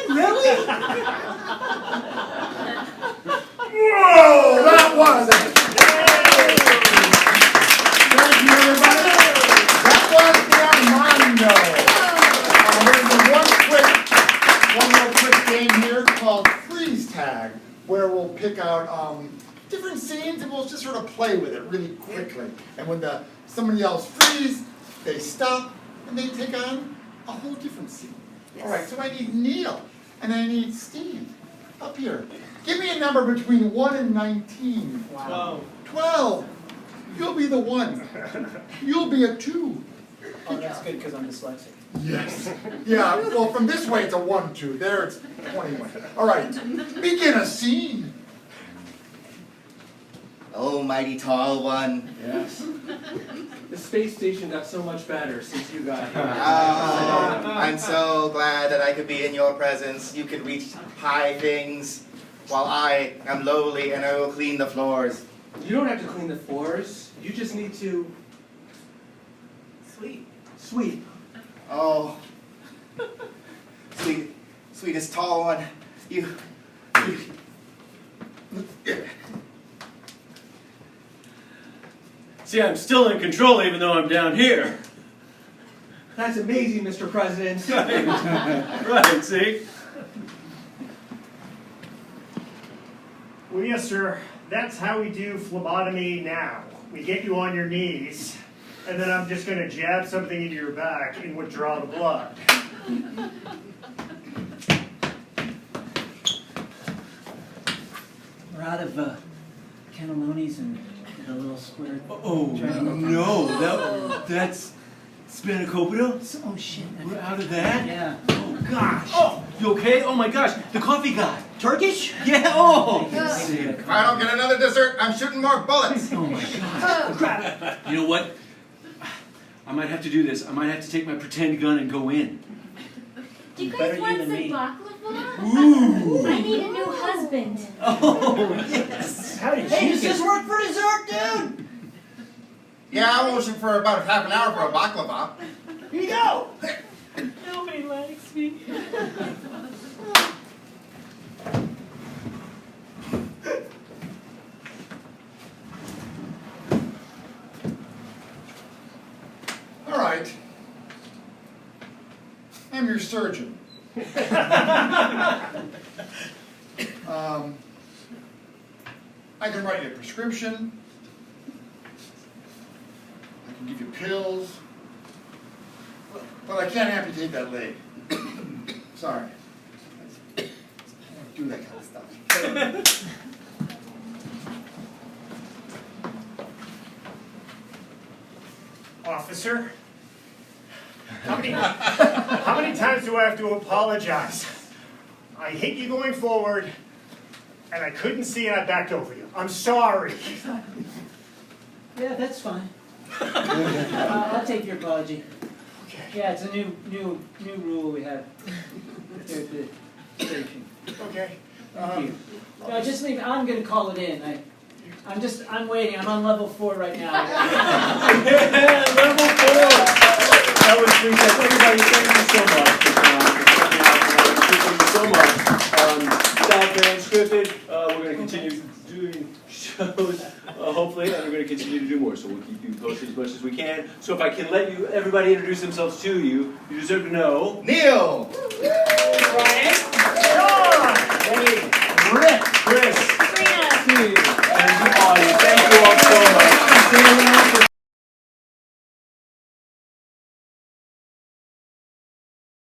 Really? Whoa, that was it. Thank you, everybody. That was the Armando. There's one little quick game here called Freeze Tag, where we'll pick out different scenes and we'll just sort of play with it really quickly. And when somebody yells freeze, they stop and they take on a whole different scene. All right, so I need Neil and I need Steve up here. Give me a number between 1 and 19. Wow. 12. You'll be the 1. You'll be a 2. Oh, that's good because I'm dyslexic. Yes. Yeah, well, from this way it's a 1, 2. There it's 21. All right, begin a scene. Oh, mighty tall one. Yes. The space station got so much better since you got here. I'm so glad that I could be in your presence. You could reach high things, while I am lowly and I will clean the floors. You don't have to clean the floors. You just need to sweep. Oh, sweetest tall one. You. See, I'm still in control even though I'm down here. That's amazing, Mr. President. Right, see? Well, yes, sir. That's how we do phlebotomy now. We get you on your knees, and then I'm just going to jab something into your back and withdraw the blood. We're out of cannellonis and the little square. Oh, no, that's spanakopita? Oh shit. We're out of that? Yeah. Oh, gosh. Oh, you okay? Oh, my gosh, the coffee guy. Turkish? Yeah, oh. If I don't get another dessert, I'm shooting more bullets. Oh, my God. You know what? I might have to do this. I might have to take my pretend gun and go in. Do you Better guys you want than some me. baklava? Ooh. I need a new husband. Oh, yes. How did Hey, you does get this work for dessert, dude? Yeah, I'm motion for about half an hour for a baklava. Here you go. Nobody likes me. All right. I'm your surgeon. I can write you a prescription. I can give you pills. But I can't amputate that leg. Sorry. I don't do that kind of stuff. Officer? How many times do I have to apologize? I hit you going forward, and I couldn't see, and I backed over you. I'm sorry. Yeah, that's fine. I'll take your apology. Okay. Yeah, it's a new rule we have here at the station. Okay. Thank you. No, just leave. I'm gonna call it in. I'm waiting. I'm on level 4 right now. Yeah, level 4. That was sweet. Everybody, thank you so much for coming out tonight. Thank you so much. Staff at Unscripted, we're going to continue doing shows, hopefully, and we're going to continue to do more. So we'll keep you posted as much as we can. So if I can let everybody introduce themselves to you, you deserve to know. Neil!